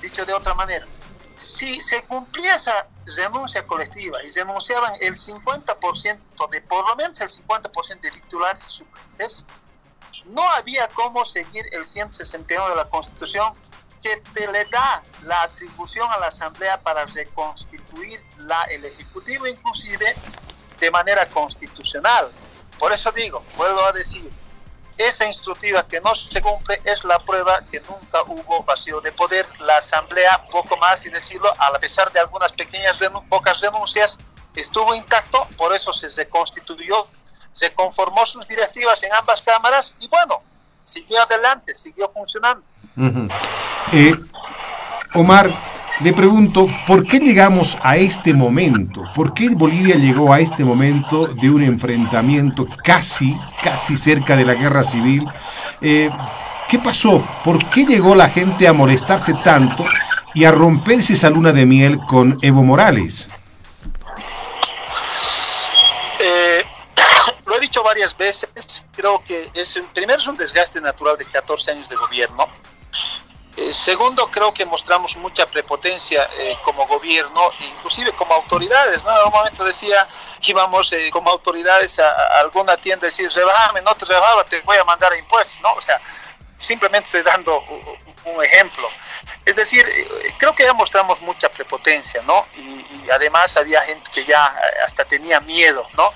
dicho de otra manera, si se cumplía esa renuncia colectiva y renunciaban el 50% por lo menos el 50% de titulares y suplentes, no había cómo seguir el 161 de la Constitución que le da la atribución a la Asamblea para reconstituir el Ejecutivo, inclusive de manera constitucional. Por eso digo, vuelvo a decir, esa instructiva que no se cumple es la prueba que nunca hubo vacío de poder. La Asamblea, poco más y decirlo, a pesar de algunas pocas renuncias, estuvo intacto, por eso se reconstituyó, se conformó sus directivas en ambas cámaras y bueno, siguió adelante, siguió funcionando. Omar, le pregunto, ¿por qué llegamos a este momento? ¿Por qué Bolivia llegó a este momento de un enfrentamiento casi cerca de la guerra civil? ¿Qué pasó? ¿Por qué llegó la gente a molestarse tanto y a romperse esa luna de miel con Evo Morales? Lo he dicho varias veces, creo que primero es un desgaste natural de 14 años de gobierno. Segundo, creo que mostramos mucha prepotencia como gobierno, inclusive como autoridades, ¿no? En un momento decía que íbamos como autoridades a alguna tienda y decir, rebájame, no te rebajaba, te voy a mandar a impuestos, ¿no? O sea, simplemente estoy dando un ejemplo. Es decir, creo que ya mostramos mucha prepotencia, ¿no? Y además había gente que ya hasta tenía miedo, ¿no?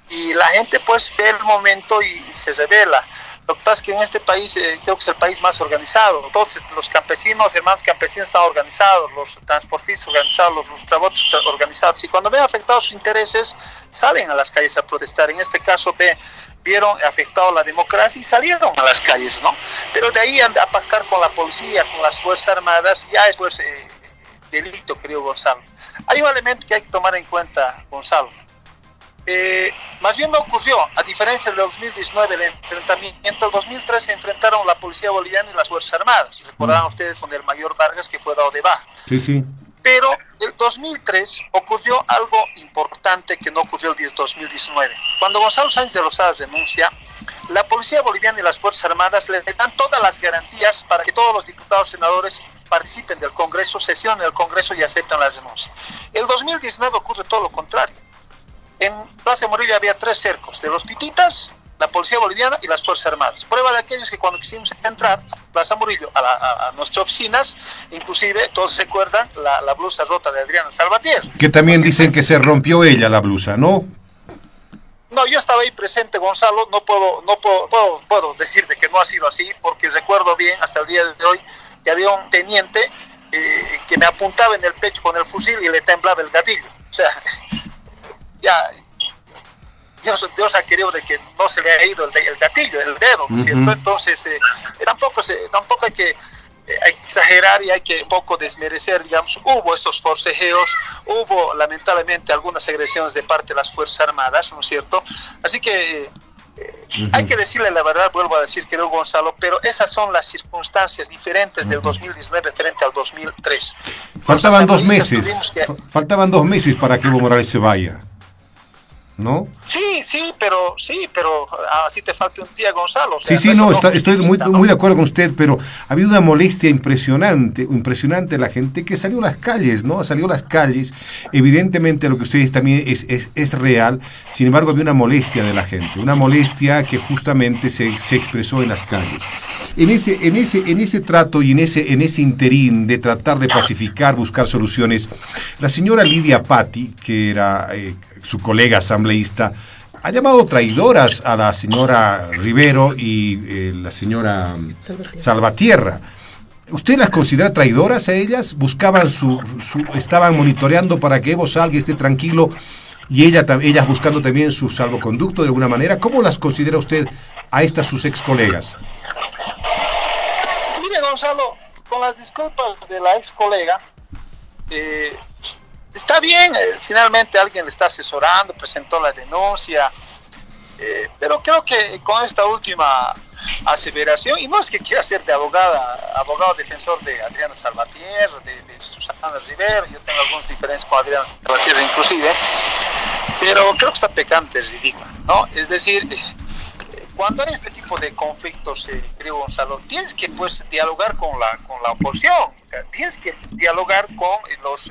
Y la gente pues ve el momento y se revela. Lo que pasa es que en este país creo que es el país más organizado. Todos los campesinos, hermanos campesinos están organizados, los transportistas organizados, los trabajadores organizados. Y cuando ven afectados sus intereses, salen a las calles a protestar. En este caso vieron afectado la democracia y salieron a las calles, ¿no? Pero de ahí a pactar con la policía, con las Fuerzas Armadas, ya es pues delito, querido Gonzalo. Hay un elemento que hay que tomar en cuenta, Gonzalo. Más bien no ocurrió, a diferencia del 2019 el enfrentamiento. En 2013 se enfrentaron la policía boliviana y las Fuerzas Armadas. Recordarán ustedes con el mayor Vargas, que fue dado de baja. Sí, sí. Pero en 2003 ocurrió algo importante que no ocurrió el 2019. Cuando Gonzalo Sáenz de Lozada renuncia, la policía boliviana y las Fuerzas Armadas le dan todas las garantías para que todos los diputados y senadores participen del Congreso, sesionen el Congreso y aceptan la renuncia. El 2019 ocurre todo lo contrario. En Plaza Morillo había 3 cercos, de los pititas, la policía boliviana y las Fuerzas Armadas. Prueba de aquellos que cuando quisimos entrar a Plaza Morillo, a nuestras oficinas, inclusive todos se acuerdan la blusa rota de Adriana Salvatierra. Que también dicen que se rompió ella la blusa, ¿no? No, yo estaba ahí presente, Gonzalo, no puedo decir de que no ha sido así, porque recuerdo bien hasta el día de hoy que había un teniente que me apuntaba en el pecho con el fusil y le temblaba el gatillo. O sea, ya Dios ha querido de que no se le ha ido el gatillo, el dedo, ¿no es cierto? Entonces tampoco hay que exagerar y hay que un poco desmerecer, digamos. Hubo estos forcejeos, hubo lamentablemente algunas agresiones de parte de las Fuerzas Armadas, ¿no es cierto? Así que hay que decirle la verdad, vuelvo a decir, querido Gonzalo, pero esas son las circunstancias diferentes del 2019 frente al 2003. Faltaban 2 meses, faltaban 2 meses para que Evo Morales se vaya, ¿no? Sí, pero así te falta un día, Gonzalo. O sea, sí, no, estoy muy de acuerdo con usted, pero ha habido una molestia impresionante la gente que salió a las calles, ¿no? Salió a las calles, evidentemente lo que ustedes también es real, sin embargo había una molestia de la gente, una molestia que justamente se expresó en las calles. En ese trato y en ese interín de tratar de pacificar, buscar soluciones, la señora Lidia Patti, que era su colega asambleísta, ha llamado traidoras a la señora Rivero y la señora Salvatierra. ¿Usted las considera traidoras a ellas? ¿Buscaban estaban monitoreando para que Evo salga y esté tranquilo y ellas buscando también su salvoconducto de alguna manera? ¿Cómo las considera usted a estas sus ex colegas? Mire, Gonzalo, con las disculpas de la ex colega, está bien, finalmente alguien le está asesorando, presentó la denuncia, pero creo que con esta última aseveración, y no es que quiera ser de abogado defensor de Adriana Salvatierra, de Susana Rivero, yo tengo algunas diferencias con Adriana Salvatierra inclusive, pero creo que está pecante, es ridículo, ¿no? Es decir, cuando hay este tipo de conflictos, querido Gonzalo, tienes que pues dialogar con la oposición, o sea, tienes que dialogar con los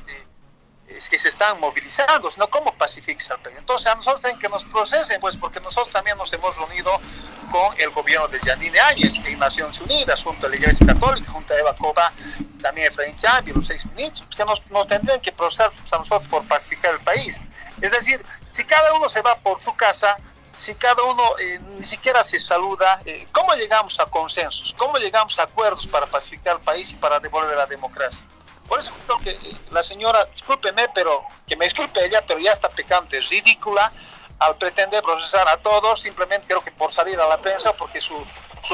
que se están movilizando, sino cómo pacificar al país. Entonces a nosotros tienen que nos procesen, pues, porque nosotros también nos hemos reunido con el gobierno de Yanine Áñez en Naciones Unidas, junto a la Iglesia Católica, junto a Eva Coba, también Efraín Chambi, los 6 ministros, que nos tendrían que procesar a nosotros por pacificar el país. Es decir, si cada uno se va por su casa, si cada uno ni siquiera se saluda, ¿cómo llegamos a consensos? ¿Cómo llegamos a acuerdos para pacificar el país y para devolver la democracia? Por eso creo que la señora, discúlpeme, pero que me disculpe ella, pero ya está pecante, es ridícula al pretender procesar a todos, simplemente creo que por salir a la prensa, porque su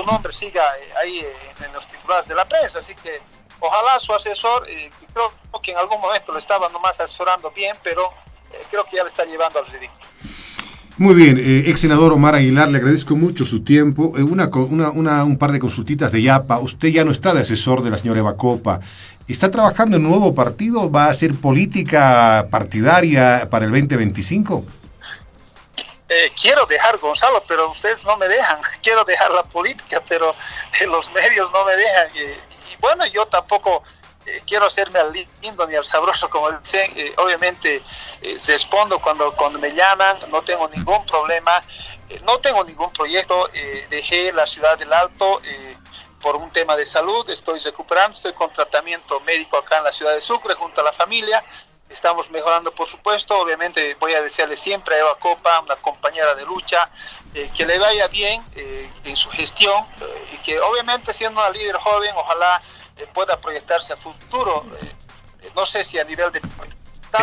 nombre siga ahí en los titulares de la prensa. Así que ojalá su asesor, creo que en algún momento lo estaba nomás asesorando bien, pero creo que ya le está llevando al ridículo. Muy bien, ex senador Omar Aguilar, le agradezco mucho su tiempo. Un par de consultitas de Yapa. Usted ya no está de asesor de la señora Eva Copa. ¿Está trabajando en un nuevo partido? ¿Va a hacer política partidaria para el 2025? Quiero dejar, Gonzalo, pero ustedes no me dejan. Quiero dejar la política, pero los medios no me dejan. Y bueno, yo tampoco quiero hacerme al lindo ni al sabroso, como dicen. Obviamente respondo cuando me llaman, no tengo ningún problema, no tengo ningún proyecto. Dejé la ciudad del Alto por un tema de salud, estoy recuperando, estoy con tratamiento médico acá en la ciudad de Sucre junto a la familia. Estamos mejorando, por supuesto. Obviamente voy a desearle siempre a Eva Copa, una compañera de lucha, que le vaya bien en su gestión, y que obviamente, siendo una líder joven, ojalá pueda proyectarse a futuro. No sé si a nivel de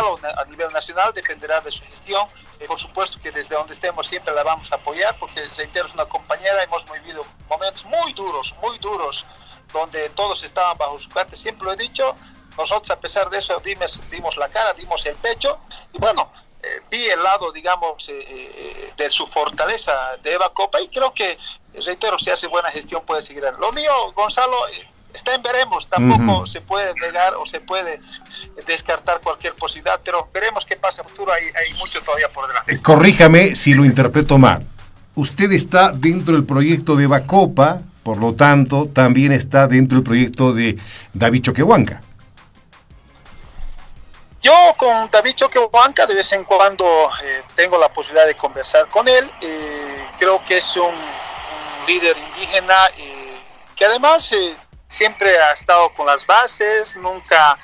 o a nivel nacional, dependerá de su gestión. Por supuesto que desde donde estemos siempre la vamos a apoyar, porque reitero, es una compañera. Hemos vivido momentos muy duros, donde todos estaban bajo su parte. Siempre lo he dicho, nosotros a pesar de eso dimos la cara, dimos el pecho, y bueno, vi el lado, digamos, de su fortaleza de Eva Copa, y creo que, reitero, si hace buena gestión puede seguir. Lo mío, Gonzalo, está en veremos. Tampoco se puede negar o se puede descartar cualquier posibilidad, pero veremos qué pasa en el futuro. Hay mucho todavía por delante. Corríjame si lo interpreto mal. Usted está dentro del proyecto de Eva Copa, por lo tanto, también está dentro del proyecto de David Choquehuanca. Yo con David Choquehuanca de vez en cuando tengo la posibilidad de conversar con él. Creo que es un líder indígena que además siempre ha estado con las bases, nunca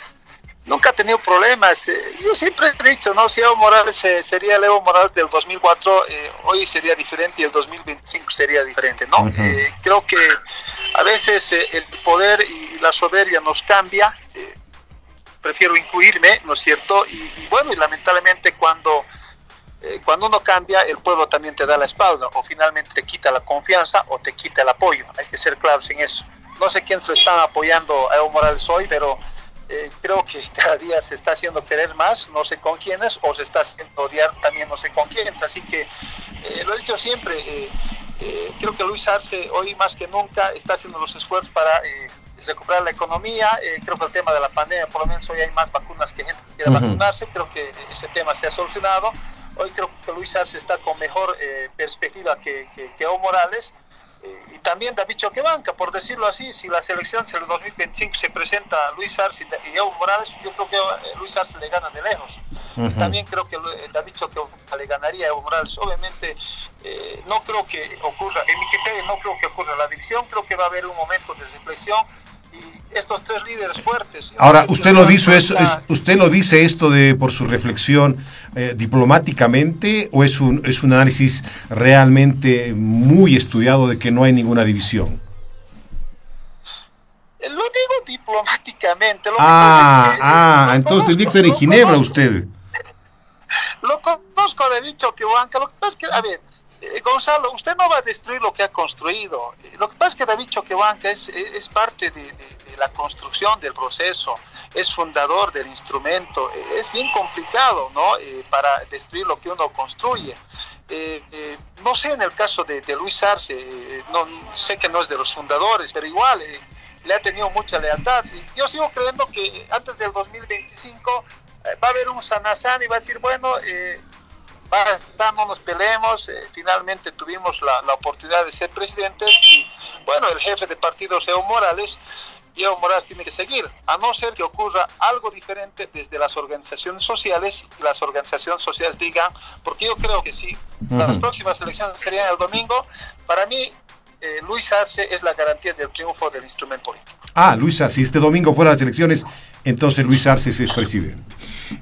ha tenido problemas. Yo siempre he dicho, ¿no? Si Evo Morales sería el Evo Morales del 2004, hoy sería diferente y el 2025 sería diferente, ¿no? Creo que a veces el poder y la soberbia nos cambia. Prefiero incluirme, ¿no es cierto? Y bueno, y lamentablemente cuando uno cambia, el pueblo también te da la espalda, o finalmente te quita la confianza o te quita el apoyo. Hay que ser claros en eso. No sé quién se está apoyando a Evo Morales hoy, pero creo que cada día se está haciendo querer más, no sé con quiénes, o se está haciendo odiar también, no sé con quiénes. Así que lo he dicho siempre, creo que Luis Arce hoy más que nunca está haciendo los esfuerzos para recuperar la economía. Creo que el tema de la pandemia, por lo menos hoy hay más vacunas que gente que quiere vacunarse. Creo que ese tema se ha solucionado. Hoy creo que Luis Arce está con mejor perspectiva que Evo Morales. Y también David Choquehuanca, por decirlo así. Si las elecciones del 2025 se presenta Luis Arce y Evo Morales, yo creo que Luis Arce le gana de lejos. También creo que David Choquehuanca le ganaría a Evo Morales. Obviamente no creo que ocurra, en mi criterio no creo que ocurra la división. Creo que va a haber un momento de reflexión y estos tres líderes fuertes. Ahora, usted lo dice esto por su reflexión diplomáticamente, o es un análisis realmente muy estudiado de que no hay ninguna división. Lo digo diplomáticamente. Entonces tendría que ser en Ginebra usted. Lo conozco de David Choquehuanca. Lo que pasa es que, a ver, Gonzalo, usted no va a destruir lo que ha construido. Lo que pasa es que David Choquehuanca es parte de la construcción del proceso, es fundador del instrumento. Es bien complicado, ¿no? Para destruir lo que uno construye. No sé en el caso de Luis Arce, no sé que no es de los fundadores, pero igual le ha tenido mucha lealtad. Yo sigo creyendo que antes del 2025 va a haber un sanazán y va a decir, bueno, no nos peleemos. Finalmente tuvimos la oportunidad de ser presidentes y bueno, el jefe de partido es Evo Morales, y Evo Morales tiene que seguir, a no ser que ocurra algo diferente desde las organizaciones sociales, y las organizaciones sociales digan, porque yo creo que si las próximas elecciones serían el domingo, para mí Luis Arce es la garantía del triunfo del instrumento político. Luis Arce, si este domingo fueran las elecciones, entonces Luis Arce es presidente.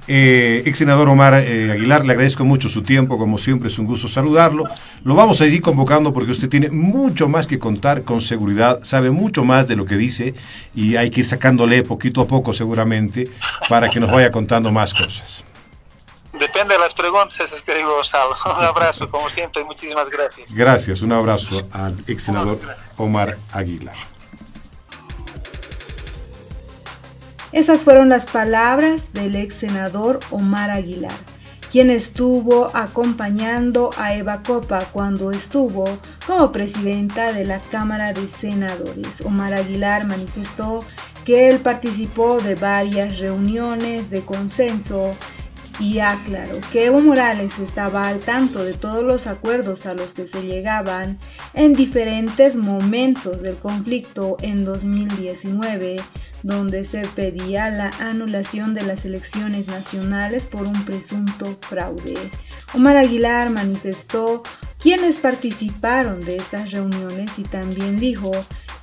Ex senador Omar Aguilar, le agradezco mucho su tiempo, como siempre es un gusto saludarlo. Lo vamos a seguir convocando porque usted tiene mucho más que contar, con seguridad, sabe mucho más de lo que dice y hay que ir sacándole poquito a poco seguramente para que nos vaya contando más cosas. Depende de las preguntas, querido Gonzalo. Un abrazo, como siempre, y muchísimas gracias. Gracias, un abrazo al ex senador Omar Aguilar. Esas fueron las palabras del ex senador Omar Aguilar, quien estuvo acompañando a Eva Copa cuando estuvo como presidenta de la Cámara de Senadores. Omar Aguilar manifestó que él participó de varias reuniones de consenso y aclaró que Evo Morales estaba al tanto de todos los acuerdos a los que se llegaban en diferentes momentos del conflicto en 2019, donde se pedía la anulación de las elecciones nacionales por un presunto fraude. Omar Aguilar manifestó quienes participaron de estas reuniones y también dijo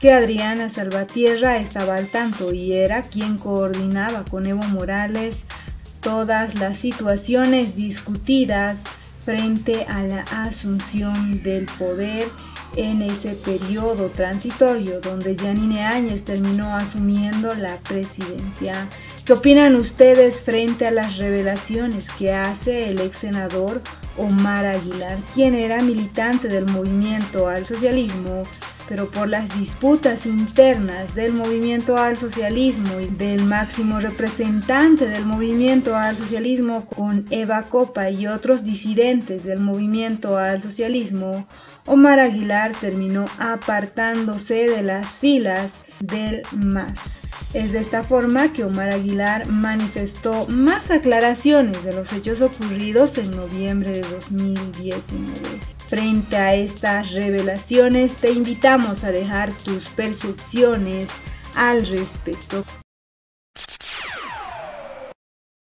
que Adriana Salvatierra estaba al tanto y era quien coordinaba con Evo Morales todas las situaciones discutidas frente a la asunción del poder en ese periodo transitorio donde Yanine Áñez terminó asumiendo la presidencia. ¿Qué opinan ustedes frente a las revelaciones que hace el ex senador Omar Aguilar, quien era militante del movimiento al socialismo, pero por las disputas internas del movimiento al socialismo y del máximo representante del movimiento al socialismo con Eva Copa y otros disidentes del movimiento al socialismo, Omar Aguilar terminó apartándose de las filas del MAS? Es de esta forma que Omar Aguilar manifestó más aclaraciones de los hechos ocurridos en noviembre de 2019. Frente a estas revelaciones, te invitamos a dejar tus percepciones al respecto.